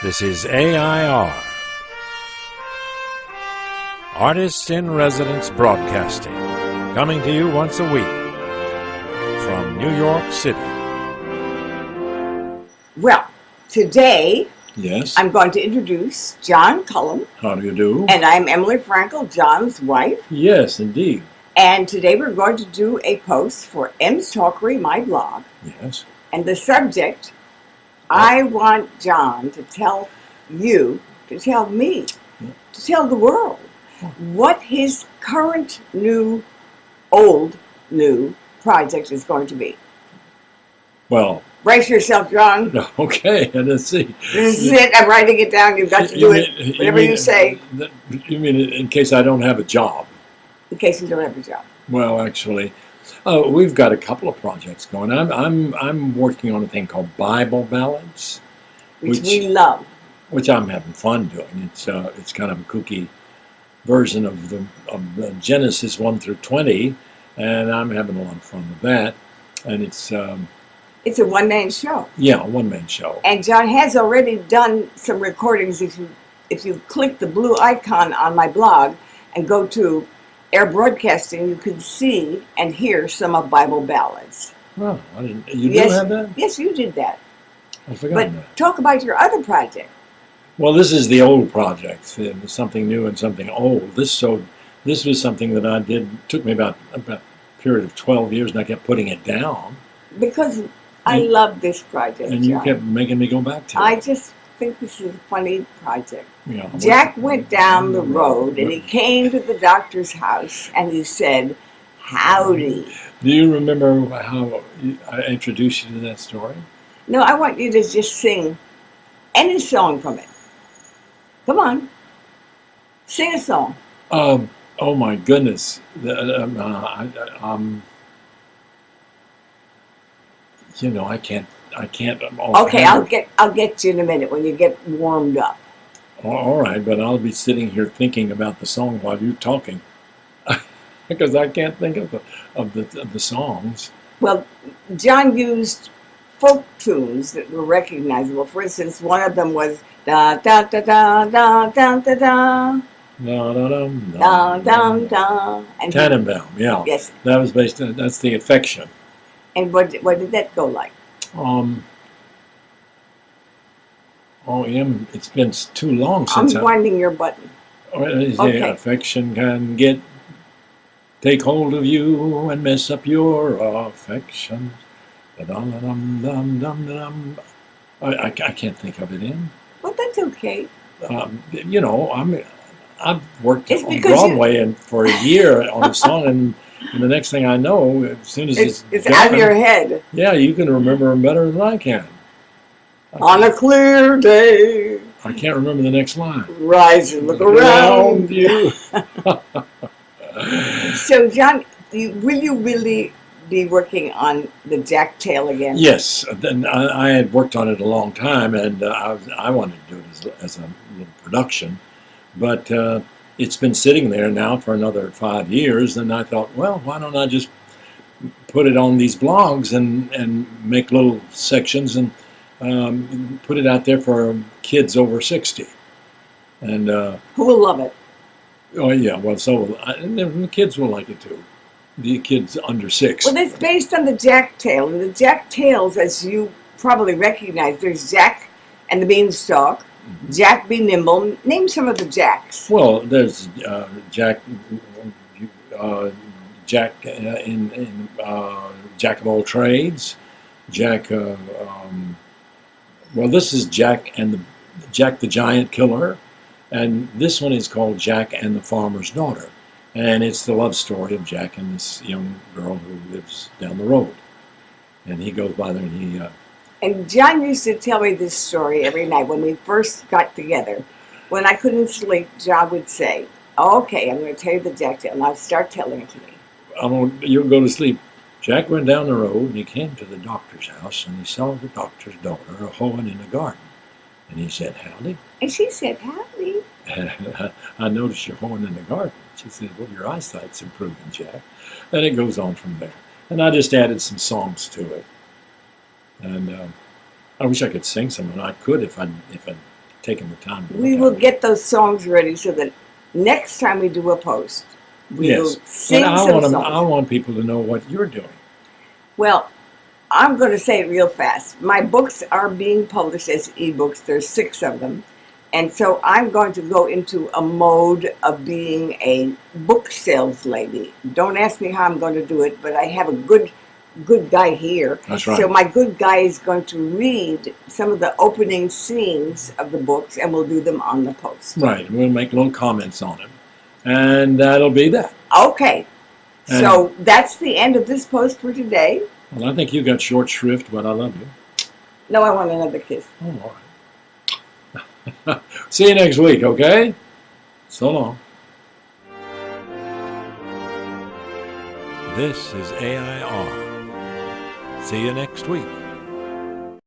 This is AI.R. Artists in Residence Broadcasting, coming to you once a week from New York City. Well, today Yes. I'm going to introduce John Cullum, How do you do? and I'm Emily Frankel, John's wife. Yes, indeed. And today we're going to do a post for M's Talkery, my blog. Yes. And the subject, I want John to tell you, to tell me, to tell the world what his current new project is going to be. Well, Brace yourself, John. okay. Let's see. This is it. I'm writing it down. You've got to do it. Whatever you say. You mean in case I don't have a job? In case you don't have a job. Well, actually, we've got a couple of projects going. I'm working on a thing called Bible Ballads, Which we love. which I'm having fun doing. It's kind of a kooky version of the Genesis 1 through 20, and I'm having a lot of fun with that. And it's a one-man show. Yeah, a one-man show. And John has already done some recordings. If you click the blue icon on my blog and go to Air Broadcasting, you can see and hear some of Bible Ballads. Oh, I didn't. You do have that? Yes, you did that. I forgot But that. talk about your other project. Well, this is the old project, something new and something old. This was something that I did. Took me about a period of 12 years, and I kept putting it down. Because I love this project, And you John. kept making me go back to it. I just think this is a funny project. Yeah. Jack went down the road and he came to the doctor's house and he said, "Howdy." Do you remember how I introduced you to that story? No, I want you to just sing any song from it. Come on. Sing a song. Oh my goodness. I can't. Okay, I'll get you in a minute when you get warmed up. All right, but I'll be sitting here thinking about the song while you're talking, because I can't think of the songs. Well, John used folk tunes that were recognizable. For instance, one of them was da da da da da da da da. No, no, no, Da, no. da, da. And Tannenbaum, yeah. yes. That was based on, that's the affection. And what did that go like? It's been too long since I'm winding your button. Okay. Affection can take hold of you and mess up your affection. I can't think of it in. Well, that's okay. I've worked It's on because Broadway for a year on a song, and the next thing I know, as soon as It's out of your head. yeah, you can remember them better than I can. On a clear day, I can't remember the next line. rise and look around. you. So, John, will you really be working on the Jack Tale again? Yes, then I had worked on it a long time, and I wanted to do it as a little production, but it's been sitting there now for another 5 years, and I thought, well, why don't I just put it on these blogs and make little sections and put it out there for kids over 60, and Who will love it? oh yeah, well, and the kids will like it too. The kids under 6. Well, it's based on the Jack Tale, and the Jack Tales, as you probably recognize, there's Jack and the Beanstalk, Jack Be Nimble. Name some of the Jacks. Well, there's Jack in Jack of all trades. Jack. Well, this is Jack the Giant Killer, and this one is called Jack and the Farmer's Daughter, and it's the love story of Jack and this young girl who lives down the road, and he goes by there and he. And John used to tell me this story every night when we first got together. When I couldn't sleep, John would say, "Okay, I'm going to tell you the Jack Tale," and I'd start telling it to me. You'll go to sleep. Jack went down the road and he came to the doctor's house and he saw the doctor's daughter hoeing in the garden. And he said, "Howdy." And she said, "Howdy." I noticed you're hoeing in the garden. She said, "Well, your eyesight's improving, Jack." And it goes on from there. And I just added some songs to it. And I wish I could sing some, and I could if I taking the time to We look will at it. get those songs ready so that next time we do a post, we will Yes, but sing I some want them, songs. I want people to know what you're doing. Well, I'm going to say it real fast. My books are being published as ebooks. There's 6 of them. And so I'm going to go into a mode of being a book sales lady. Don't ask me how I'm going to do it, but I have a good guy here. That's right. So my good guy is going to read some of the opening scenes of the books, and we'll do them on the post. Right, we'll make little comments on it. And that'll be that. Okay. And, So that's the end of this post for today. well, I think you got short shrift, but I love you. No, I want another kiss. Oh, all right. See you next week, okay? So long. This is AI.R. See you next week.